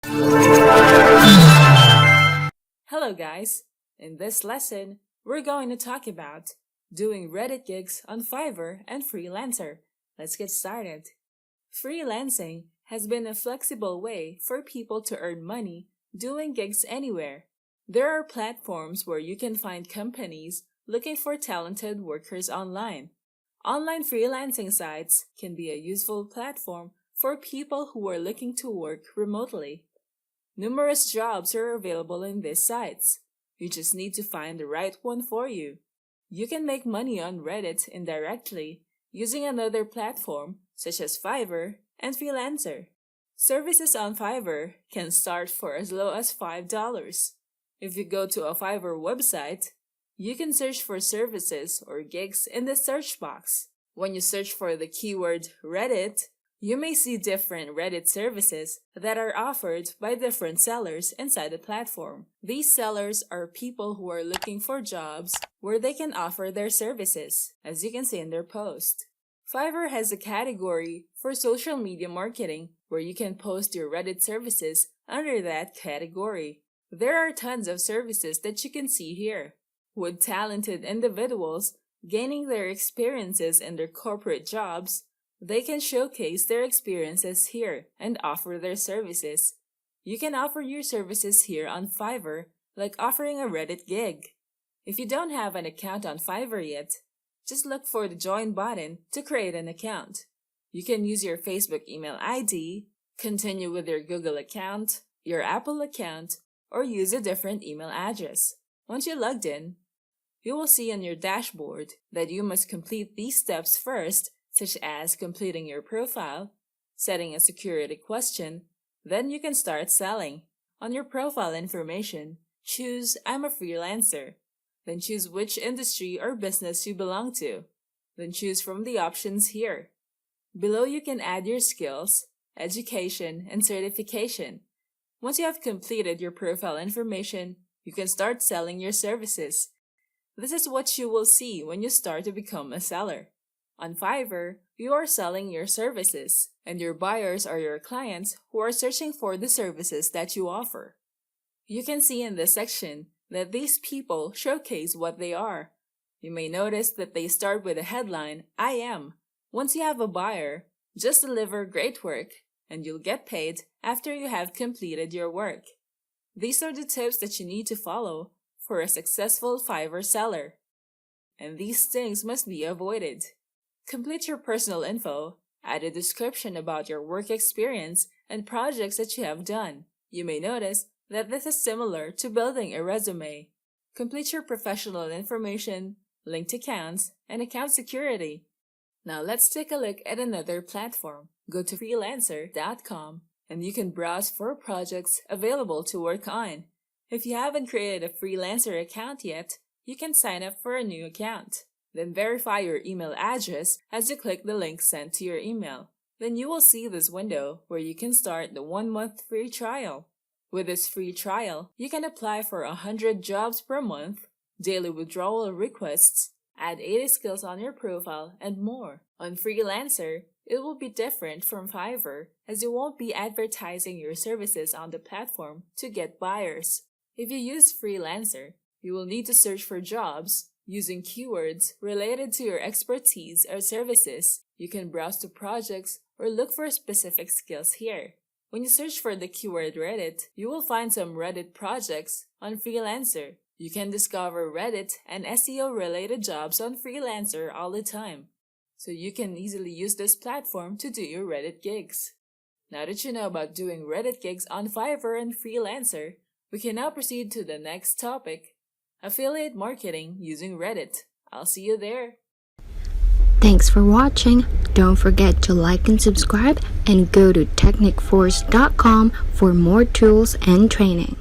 Hello guys! In this lesson, we're going to talk about doing Reddit gigs on Fiverr and Freelancer. Let's get started. Freelancing has been a flexible way for people to earn money doing gigs anywhere. There are platforms where you can find companies looking for talented workers online. Online freelancing sites can be a useful platform for people who are looking to work remotely. Numerous jobs are available in these sites. You just need to find the right one for you. You can make money on Reddit indirectly using another platform such as Fiverr and Freelancer. Services on Fiverr can start for as low as $5. If you go to a Fiverr website, you can search for services or gigs in the search box. When you search for the keyword Reddit, you may see different Reddit services that are offered by different sellers inside the platform. These sellers are people who are looking for jobs where they can offer their services, as you can see in their post. Fiverr has a category for social media marketing where you can post your Reddit services under that category. There are tons of services that you can see here, with talented individuals gaining their experiences in their corporate jobs. They can showcase their experiences here and offer their services. You can offer your services here on Fiverr, like offering a Reddit gig. If you don't have an account on Fiverr yet, just look for the join button to create an account. You can use your Facebook email ID, continue with your Google account, your Apple account, or use a different email address. Once you're logged in, you will see on your dashboard that you must complete these steps first, such as completing your profile, setting a security question. Then you can start selling. On your profile information, choose I'm a freelancer. Then choose which industry or business you belong to. Then choose from the options here. Below you can add your skills, education, and certification. Once you have completed your profile information, you can start selling your services. This is what you will see when you start to become a seller. On Fiverr, you are selling your services, and your buyers are your clients who are searching for the services that you offer. You can see in this section that these people showcase what they are. You may notice that they start with a headline, I am. Once you have a buyer, just deliver great work, and you'll get paid after you have completed your work. These are the tips that you need to follow for a successful Fiverr seller. And these things must be avoided. Complete your personal info, add a description about your work experience and projects that you have done. You may notice that this is similar to building a resume. Complete your professional information, linked accounts, and account security. Now let's take a look at another platform. Go to freelancer.com and you can browse for projects available to work on. If you haven't created a freelancer account yet, you can sign up for a new account. Then verify your email address as you click the link sent to your email. Then you will see this window where you can start the 1-month free trial. With this free trial, you can apply for 100 jobs per month, daily withdrawal requests, add 80 skills on your profile, and more. On Freelancer, it will be different from Fiverr as you won't be advertising your services on the platform to get buyers. If you use Freelancer, you will need to search for jobs using keywords related to your expertise or services. You can browse to projects or look for specific skills here. When you search for the keyword Reddit, you will find some Reddit projects on Freelancer. You can discover Reddit and SEO related jobs on Freelancer all the time. So you can easily use this platform to do your Reddit gigs. Now that you know about doing Reddit gigs on Fiverr and Freelancer, we can now proceed to the next topic. Affiliate marketing using Reddit. I'll see you there. Thanks for watching. Don't forget to like and subscribe and go to technicforce.com for more tools and training.